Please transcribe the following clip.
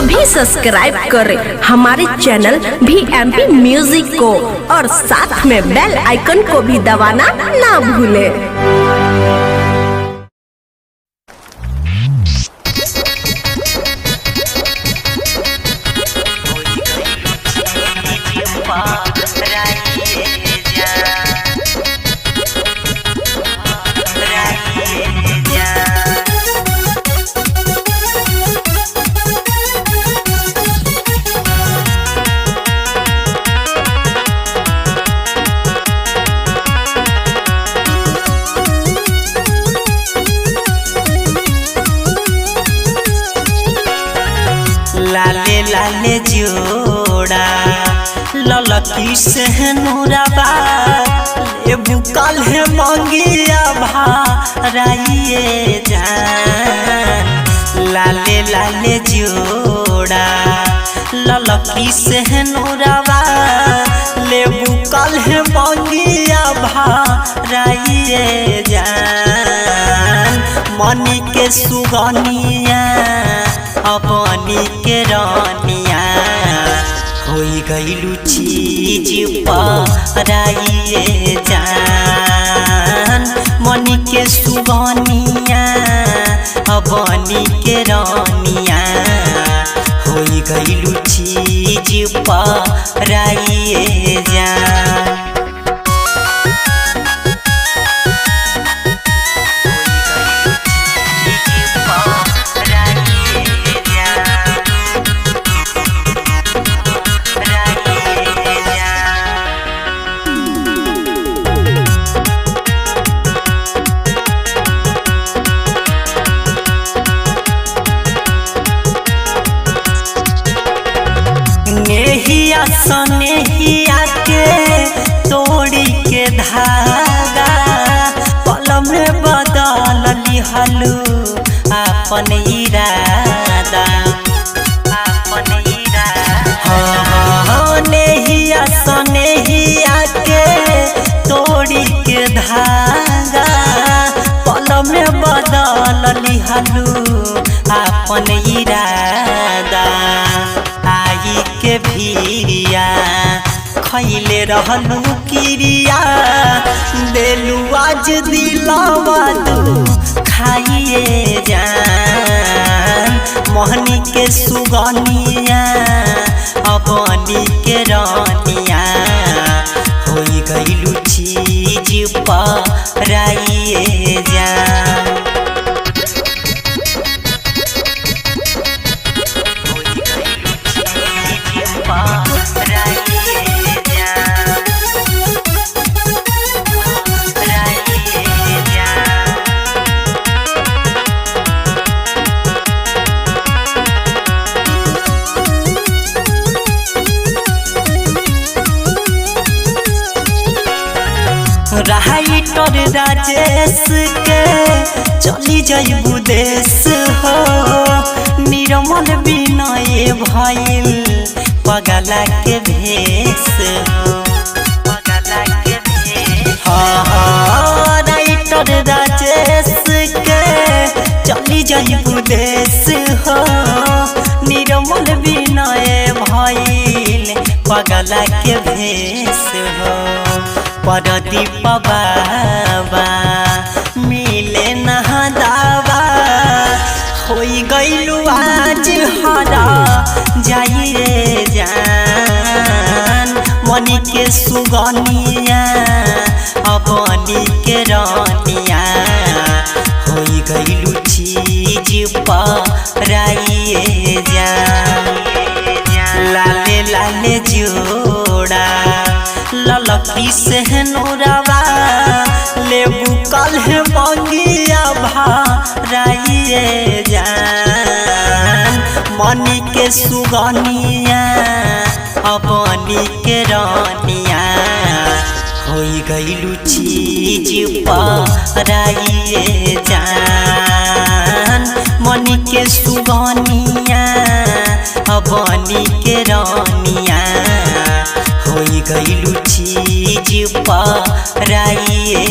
अभी सब्सक्राइब करें हमारे चैनल VMP म्यूजिक को और साथ में बेल आइकन को भी दबाना ना भूलें। लाले लाले जोड़ा ललकी से नूराबा ये बुकल है मंगिया भाराइए जान। लाले लाले जोड़ा ललकी से नूराबा ले बुकल है मंगिया भाराइए जान। मनी के सुगनिया अपनी के रानिया होई गईलू चीज पराइए जान। मनी के सुगनिया अपनी के रानिया होई गईलू चीज पराइए जान। नेहिया सनेहिया के तोड़ी के धागा पल में बदल लिहलू अपन इरादा। हाँ नेहिया सनेहिया के तोड़ी के धागा पल में बदल लिहलू अपन इरादा। आई के भीरिया खैले रहलू किरिया देलू आज दिलवा तू खाइए जान। मोहनी के सुगनिया अपनी के रानिया होई गईलू चीज पराइए जान। राइटर राजेश के चली जाइबू देश हो निर्मल विनय भइल पगला के भेष हो। हाँ राइटर राजेश के चली जाइबू देश हो निर्मल विनय भइल पगला के भेष हो। परदीप बाबा मिले नहा दावा होई गईलू आज हरा जाइए जान। मनी के सुगनिया अपनी के रानिया होई गईलू चीज पराइए जान। लाले लाले जोड़ा ललकी से नूराबा ले बुकल है मंगिया भाराइए जान। मनी के सुगनिया अपनी के रानिया होई गईलू चीज पराइए जान। मनी के सुगनिया अपनी के रानिया होई गईलू चीज पराइए